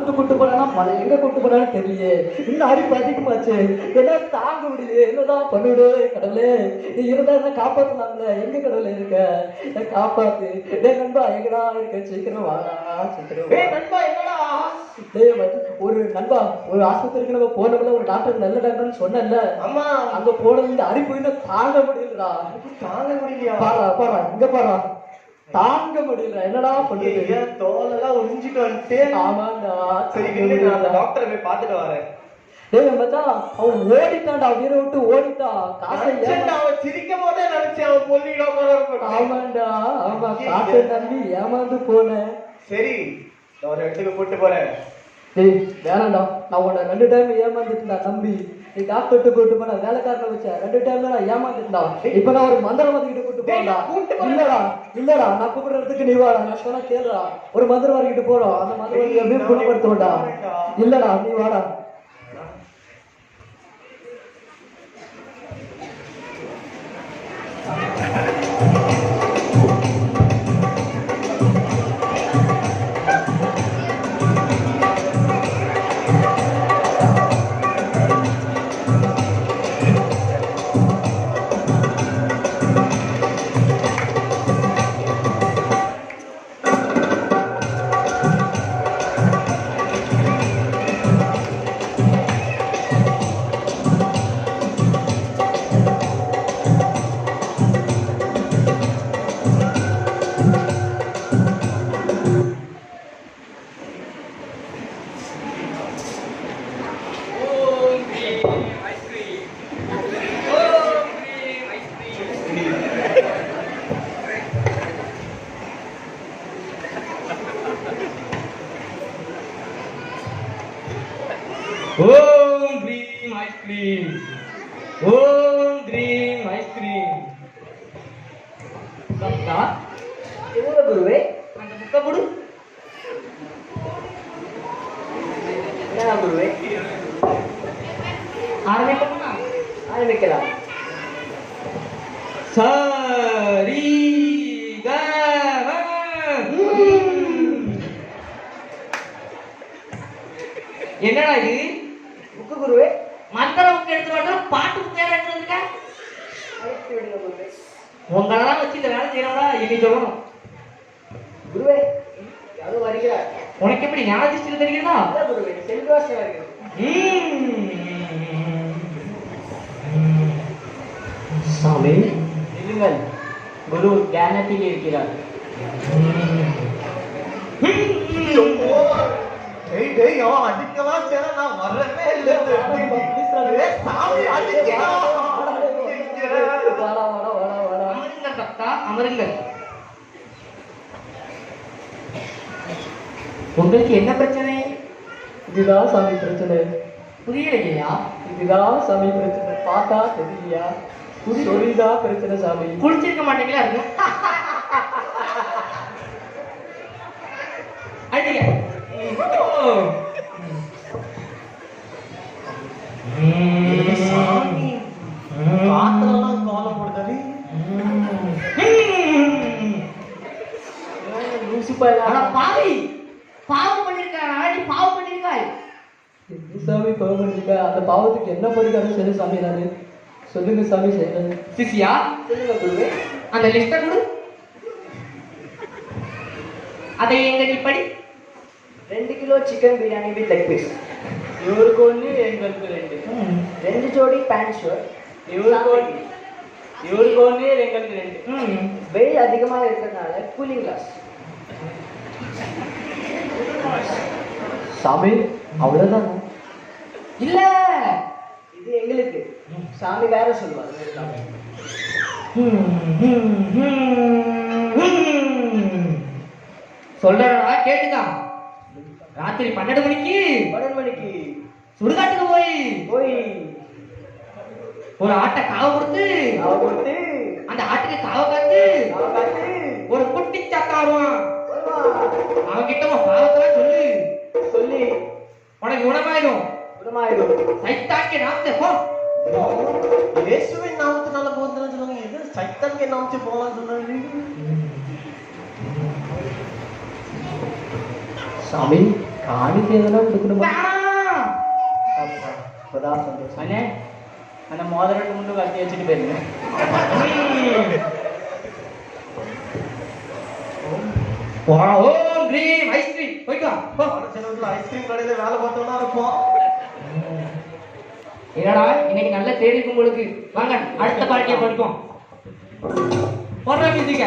கூட்டு போனா மழை எங்க கூட்டு போனாலும் தெரியலையே. இன்னும் அரிப்பு அதிகமாச்சு. என்ன தாங்க முடியலையே. என்னதான் பண்ணுடு கடவுளே. நீ இருந்தா என்ன காப்பாத்தலாம்ல. எங்க கடவுளே இருக்க? காப்பாத்து. டேய் நண்பா எங்கடா இருக்க? சீக்கிரம் வாடா சீக்கிரம். டேய் நண்பா என்னடா? டேய் ஒரு நண்பா ஒரு ஆஸ்பத்திரிக்கு நம்ம போனோம்ல, ஒரு டாக்டர் நல்ல டாக்டர்னு சொன்னல. ஆமா. அங்க போனது இந்த அரிப்பு இன்னும் தாங்க முடியலடா. தாங்க முடியலையா? பாரா இங்க பாரா. தாங்க முடியல. என்னடா பண்றது? தோலெல்லாம் உறிஞ்சிட்டு வந்துட்டு. ஆமாண்டா. சரி நான் டாக்டரை போய் பார்த்துட்டு வரேன். டேய் மச்சான் அவன் ஓடிட்டான்டா. வீர விட்டு ஓடிட்டான். காசை அவன் சிரிக்கும் போதே நினைச்சேன் அவன் பொல்லிடும். ஆமாண்டா. ஆமா காசை நம்பி ஏமாந்து போனேன். சரி நான் ஒரு இடத்துக்கு கூட்டு போறேன். டேய் வேணாண்டா. நான் உன்னை 2 டைம் ஏமாந்துட்டா தம்பி. நீ டாக்டர்கிட்ட கூட்டு போன வேலைக்காரனை வச்ச 2 டைம்ல நான் ஏமாந்துட்டா. இப்ப நான் ஒரு மந்திரவாதி கிட்ட கூட்டு போறா. இல்லடா நான் கூப்பிடுற இடத்துக்கு நீ வாடா. நான் சொன்னா கேளுடா. ஒரு மந்திரவாதி கிட்ட போறோம். அந்த மந்திரவாதி எப்படி குணப்படுத்துவடா. இல்லடா நீ வாடா. ஓம் க்ரீம் ஐஸ்கிரீம். ஓம் க்ரீம் ஐஸ்கிரீம். சத்தா எவ்வளவு குருவே? அந்த புக்க கொடு. என்ன குருவே? ஆரம்பிக்கலாம். சரி க என்னடா இது? புக்கு குருவே. மந்திர புக்கு எடுத்து வரணும். பாட்டு புக்கு யாரும் எடுத்து வந்திருக்க? அழைத்து விடுங்க குருவே. உங்களெல்லாம் வச்சு இந்த வேலை செய்யறவங்களா என்னை சொல்லணும். குருவே யாரும் வருகிறார். உனக்கு எப்படி ஞானதிஷ்டில தெரியுதா? இல்ல குருவே செல்வாசம் வருகிறது. சாமி இல்லுங்கள். குரு தியானத்தில் இருக்கிறார். டேய் அவன் அடிக்கலாம் சரி நான் வரவே இல்லை. சாமி அடிக்கலாம். அமருங்கள் பக்தா அமருங்கள். உங்களுக்கு என்ன பிரச்சனை? இதுதான் சாமி பிரச்சனை. புரியலையா? இதுதான் சாமி பிரச்சனை. பார்த்தா தெரியலையா? சொல்லிதா பிரச்சனை சாமி. குளிச்சிருக்க மாட்டீங்களா இருக்கு? அடிங்க. சாமி காத்தெல்லாம் கோலம் போடுதாரு. ஆனா பாவி பாவம் பண்ணிருக்காரா? நீ பாவம் பண்ணிருக்காய். சாமி பாவம் பண்ணிருக்க. அந்த பாவத்துக்கு என்ன பரிகாரம் செய்ய சாமி? நானு சொல்லுங்க சாமி செய்யறது. சிசியா சொல்லுங்க குருவே. அந்த லிஸ்ட கொடு. அதை எங்க நீ படி. 2 kilo chicken biryani with leg piece. இவருக்கு ஒன்று எங்களுக்கு 2 ஜோடி பேண்ட் ஷர்ட். இவருக்கு ஒன்று எங்களுக்கு 2. வெயில் அதிகமாக இருக்கிறதுனால கூலிங் கிளாஸ். சாமி அவ்வளவுதான் இல்ல இது எங்களுக்கு. சாமி வேற சொல்லுவார். சொல்றா கேட்டுக்கா. ராத்திரி 12 மணிக்கு சுடுகாட்டுக்கு போய் ஒரு ஆட்டை காவ கொடுத்து அந்த ஆட்டுக்கு காவ காத்து ஒரு குட்டி சாத்தாருவான். அவன் கிட்ட பாவத்தெல்லாம் சொல்லி உனக்கு குணமாயிடும். சைத்தாக்கி நாமத்தை போ. இயேசுவின் நாமத்தினால போகுதுன்னு சொன்னாங்க. எது சைத்தானுக்கு நாமத்தை போகலாம் சொன்னாங்க. சாமி காணிக்கை எதனா கொடுக்கணுமா வேணாம். அப்பா, இப்பதான் சந்தோஷம். அண்ணே அந்த மோதிரத்தை மட்டும் கட்டி வச்சுட்டு போயிருங்க. ஓம் கிரீம் ஐஸ்கிரீம் போயிட்டு வா போ. ஐஸ்கிரீம் கடையில வேலை பார்த்தோம்னா இருப்போம். என்னடா இன்னைக்கு நல்ல தேடி இருக்கும் உங்களுக்கு. வாங்க அடுத்த பார்ட்டியை படிப்போம். போடுற மியூசிக்க